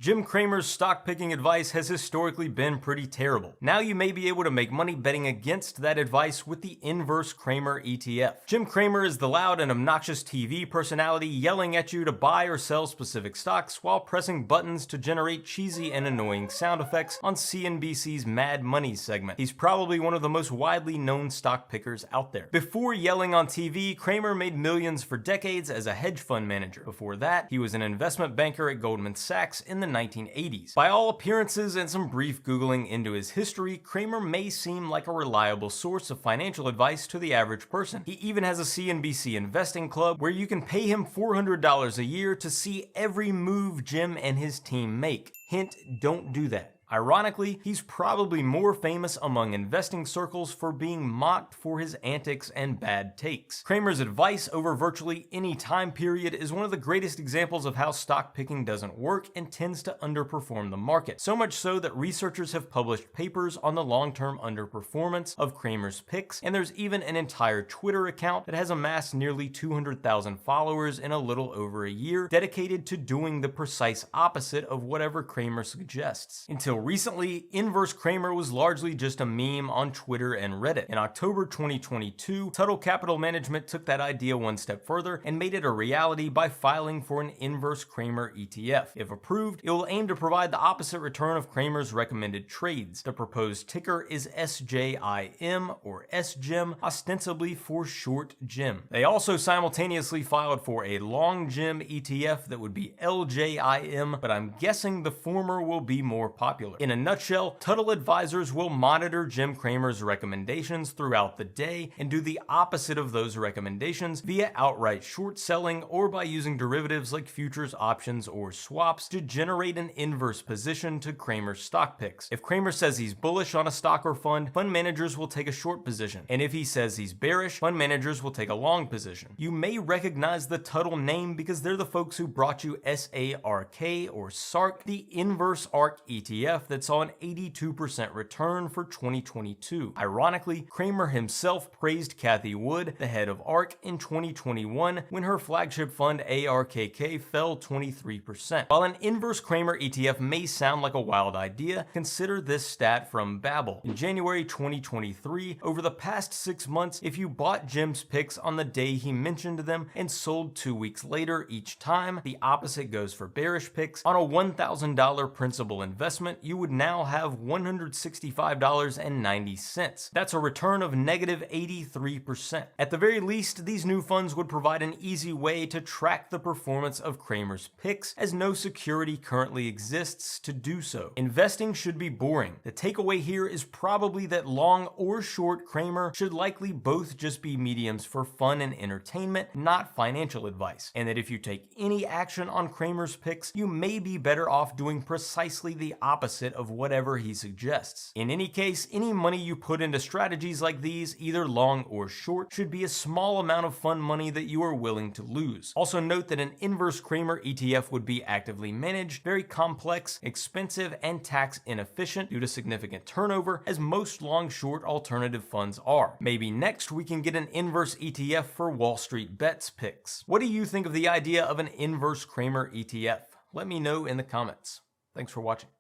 Jim Cramer's stock picking advice has historically been pretty terrible. Now you may be able to make money betting against that advice with the Inverse Cramer ETF. Jim Cramer is the loud and obnoxious TV personality yelling at you to buy or sell specific stocks while pressing buttons to generate cheesy and annoying sound effects on CNBC's Mad Money segment. He's probably one of the most widely known stock pickers out there. Before yelling on TV, Cramer made millions for decades as a hedge fund manager. Before that, he was an investment banker at Goldman Sachs in the 1980s. By all appearances and some brief Googling into his history, Cramer may seem like a reliable source of financial advice to the average person. He even has a CNBC investing club where you can pay him $400 a year to see every move Jim and his team make. Hint, don't do that. Ironically, he's probably more famous among investing circles for being mocked for his antics and bad takes. Cramer's advice over virtually any time period is one of the greatest examples of how stock picking doesn't work and tends to underperform the market. So much so that researchers have published papers on the long-term underperformance of Cramer's picks, and there's even an entire Twitter account that has amassed nearly 200,000 followers in a little over a year dedicated to doing the precise opposite of whatever Cramer suggests. Until recently, Inverse Cramer was largely just a meme on Twitter and Reddit. In October 2022, Tuttle Capital Management took that idea one step further and made it a reality by filing for an Inverse Cramer ETF. If approved, it will aim to provide the opposite return of Cramer's recommended trades. The proposed ticker is SJIM or SJIM, ostensibly for short JIM. They also simultaneously filed for a long JIM ETF that would be LJIM, but I'm guessing the former will be more popular. In a nutshell, Tuttle advisors will monitor Jim Cramer's recommendations throughout the day and do the opposite of those recommendations via outright short selling or by using derivatives like futures, options, or swaps to generate an inverse position to Cramer's stock picks. If Cramer says he's bullish on a stock or fund managers will take a short position, and if he says he's bearish, fund managers will take a long position. You may recognize the Tuttle name because they're the folks who brought you SARK or SARK, the Inverse ARK ETF that saw an 82% return for 2022. Ironically, Cramer himself praised Cathie Wood, the head of ARK, in 2021 when her flagship fund ARKK fell 23%. While an Inverse Cramer ETF may sound like a wild idea, consider this stat from Babel. In January 2023, over the past 6 months, if you bought Jim's picks on the day he mentioned them and sold 2 weeks later each time, the opposite goes for bearish picks, on a $1,000 principal investment, you would now have $165.90. That's a return of negative 83%. At the very least, these new funds would provide an easy way to track the performance of Cramer's picks, as no security currently exists to do so. Investing should be boring. The takeaway here is probably that long or short Cramer should likely both just be mediums for fun and entertainment, not financial advice, and that if you take any action on Cramer's picks, you may be better off doing precisely the opposite of whatever he suggests. In any case, any money you put into strategies like these, either long or short, should be a small amount of fun money that you are willing to lose. Also note that an Inverse Cramer ETF would be actively managed, very complex, expensive, and tax inefficient due to significant turnover, as most long-short alternative funds are. Maybe next we can get an Inverse ETF for Wall Street Bets picks. What do you think of the idea of an Inverse Cramer ETF? Let me know in the comments. Thanks for watching.